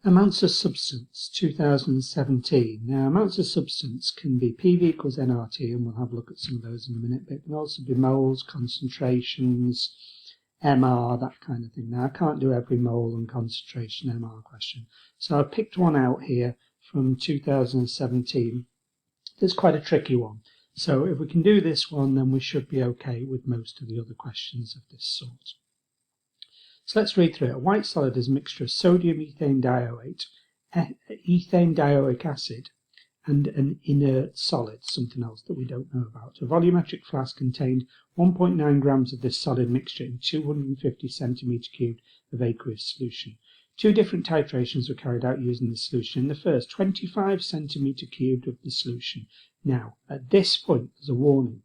Amounts of substance, 2017. Now, amounts of substance can be PV equals nRT, and we'll have a look at some of those in a minute, but it can also be moles, concentrations, MR, that kind of thing. Now, I can't do every mole and concentration MR question, so I picked one out here from 2017. It's quite a tricky one. So if we can do this one, then we should be okay with most of the other questions of this sort. So let's read through it. A white solid is a mixture of sodium ethane dioate, ethane dioic acid, and an inert solid, something else that we don't know about. A volumetric flask contained 1.9 grams of this solid mixture in 250 centimetre cubed of aqueous solution. Two different titrations were carried out using this solution. In the first, 25 centimetre cubed of the solution. Now, at this point, there's a warning.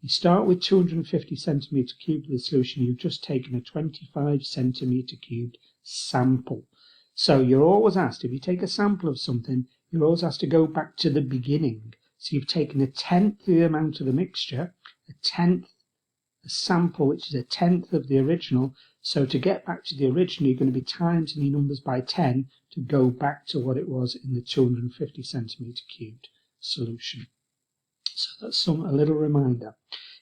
You start with 250 centimetre cubed of the solution. You've just taken a 25 centimetre cubed sample. So you're always asked, if you take a sample of something, you're always asked to go back to the beginning. So you've taken a tenth of the amount of the mixture, a sample which is a tenth of the original. So to get back to the original, you're going to be times any numbers by 10 to go back to what it was in the 250 centimetre cubed solution. So that's a little reminder.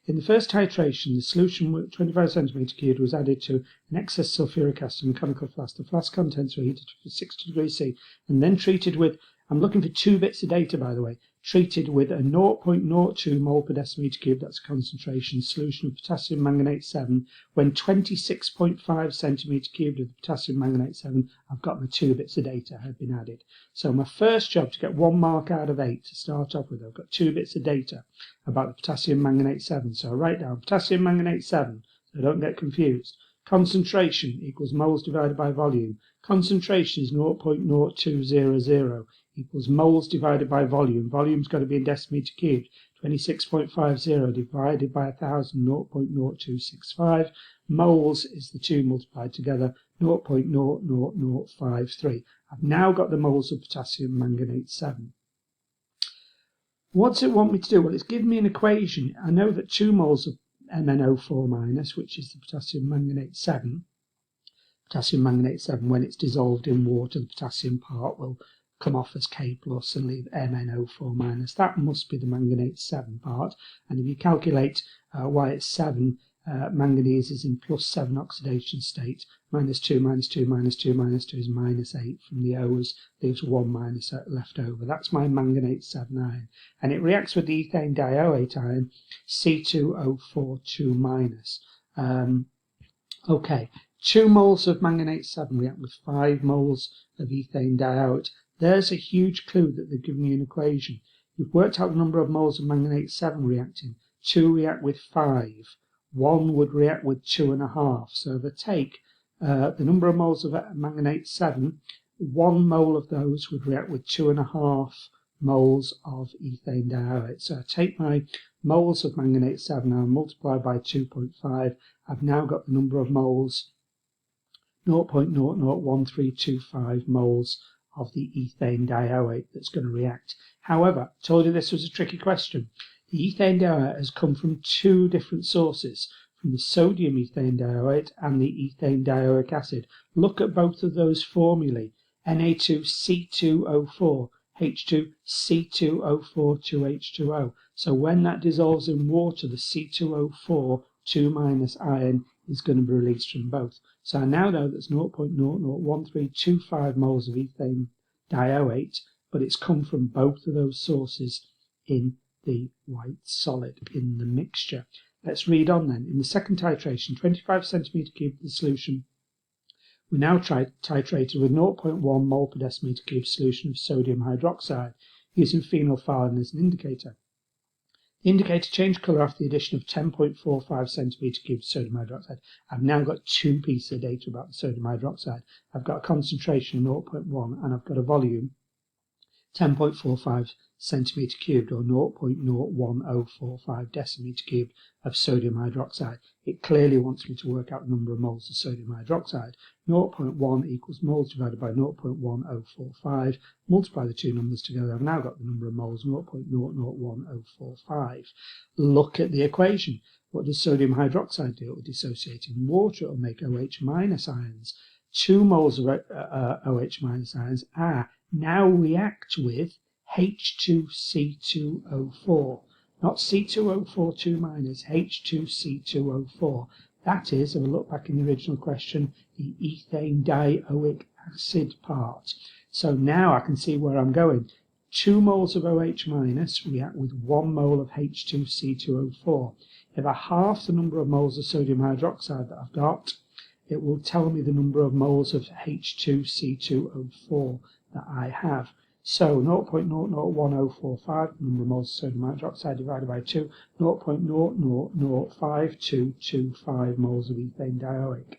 In the first titration, the solution with 25 centimetre cubed was added to an excess sulfuric acid in a conical flask. The flask contents were heated to 60 degrees C and then treated with, I'm looking for 2 bits of data by the way, treated with a 0.02 mole per decimetre cube, that's a concentration, solution of potassium manganate 7, when 26.5 centimetre cubed of the potassium manganate 7, I've got my 2 bits of data have been added. So my first job to get 1 mark out of 8 to start off with, I've got 2 bits of data about the potassium manganate 7. So I write down potassium manganate 7, so I don't get confused. Concentration equals moles divided by volume. Concentration is 0.0200 equals moles divided by volume. Volume's got to be in decimetre cubed. 26.50 divided by 1,000, 0.0265. Moles is the 2 multiplied together, 0.00053. I've now got the moles of potassium manganate 7. What's it want me to do? Well, it's given me an equation. I know that 2 moles of MnO4-, which is the potassium manganate 7, when it's dissolved in water, the potassium part will come off as K plus and leave MnO4-. That must be the manganate 7 part. And if you calculate why it's 7, manganese is in plus 7 oxidation state. Minus 2 minus 2 minus 2 minus 2 is minus 8 from the O's, leaves 1 minus left over. That's my manganate 7 ion. And it reacts with the ethane dioate ion, C2O4 minus. Okay, 2 moles of manganate 7 react with 5 moles of ethane dioate. There's a huge clue that they've given you an equation. You've worked out the number of moles of manganate 7 reacting. 2 react with 5. 1 would react with 2.5. So if I take the number of moles of manganate 7, 1 mole of those would react with 2.5 moles of ethane dioate. So I take my moles of manganate 7 and multiply by 2.5. I've now got the number of moles, 0.001325 moles of the ethane dioate that's going to react. However, I told you this was a tricky question. The ethane dioate has come from 2 different sources, from the sodium ethane dioate and the ethane dioic acid. Look at both of those formulae, Na2C2O4, H2C2O4 2H2O. So when that dissolves in water, the C2O4 2- ion is going to be released from both. So I now know that's 0.001325 moles of ethane dioate, but it's come from both of those sources in the white solid, in the mixture. Let's read on then. In the second titration, 25 centimetre cubed of the solution, we now titrated with 0.1 mole per decimetre cubed solution of sodium hydroxide, using phenolphthalein as an indicator. The indicator changed colour after the addition of 10.45 centimetre cubed sodium hydroxide. I've now got 2 pieces of data about the sodium hydroxide. I've got a concentration of 0.1 and I've got a volume 10.45 centimetre cubed, or 0.01045 decimetre cubed of sodium hydroxide. It clearly wants me to work out the number of moles of sodium hydroxide. 0.1 equals moles divided by 0.1045. Multiply the 2 numbers together. I've now got the number of moles, 0.001045. Look at the equation. What does sodium hydroxide do? It will dissociate in water. It will make OH- ions. 2 moles of OH minus ions now react with H2C2O4, not C2O4 2 minus, H2C2O4. That is, if I look back in the original question, the ethane dioic acid part. So now I can see where I'm going. 2 moles of OH minus react with 1 mole of H2C2O4. If I halve the number of moles of sodium hydroxide that I've got, it will tell me the number of moles of H2C2O4 that I have. So 0.00145, the number of moles of sodium hydroxide divided by 2, 0.005225 moles of ethane dioic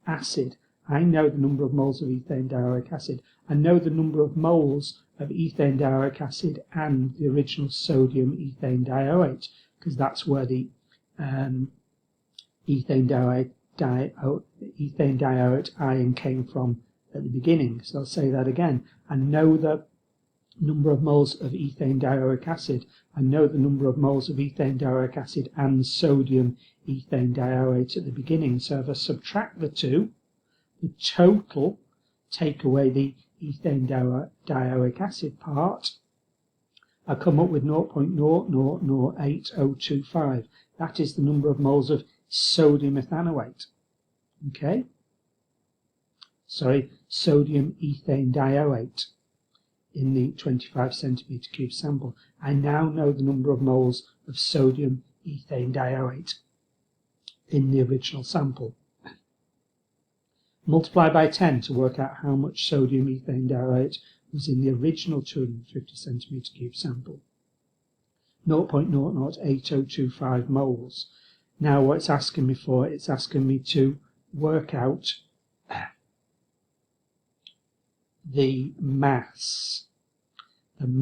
acid. I know the number of moles of ethane dioic acid. I know the number of moles of ethane dioic acid and the original sodium ethane dioate, because that's where the ethane dioate ion came from at the beginning. So I'll say that again. I know the number of moles of ethane dioic acid. I know the number of moles of ethane dioic acid and sodium ethane dioate at the beginning. So if I subtract the two, the total, take away the ethane dioic acid part, I come up with 0.008025. That is the number of moles of sodium ethanoate. Okay? Sorry, sodium ethane dioate in the 25 centimetre cube sample. I now know the number of moles of sodium ethane dioate in the original sample. Multiply by 10 to work out how much sodium ethane dioate was in the original 250 centimetre cube sample. 0.008025 moles. Now what it's asking me for, it's asking me to work out the mass of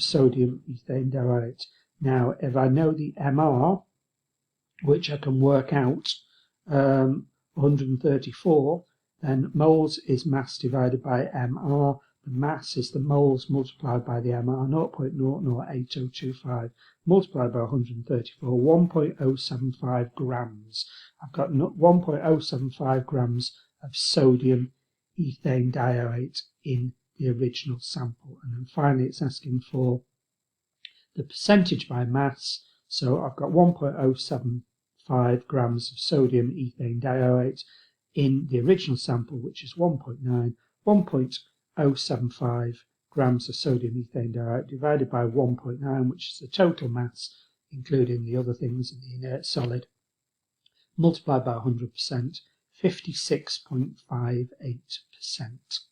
sodium ethane dioate. Now if I know the MR, which I can work out 134, then moles is mass divided by MR. The mass is the moles multiplied by the MR, 0.008025 multiplied by 134, 1.075 grams. I've got 1.075 grams of sodium ethane dioate in the original sample. And then finally it's asking for the percentage by mass. So I've got 1.075 grams of sodium ethane dioate in the original sample, which is 1.75 grams of sodium ethane dioate divided by 1.9, which is the total mass, including the other things in the inert solid, multiplied by 100%, 56.58%.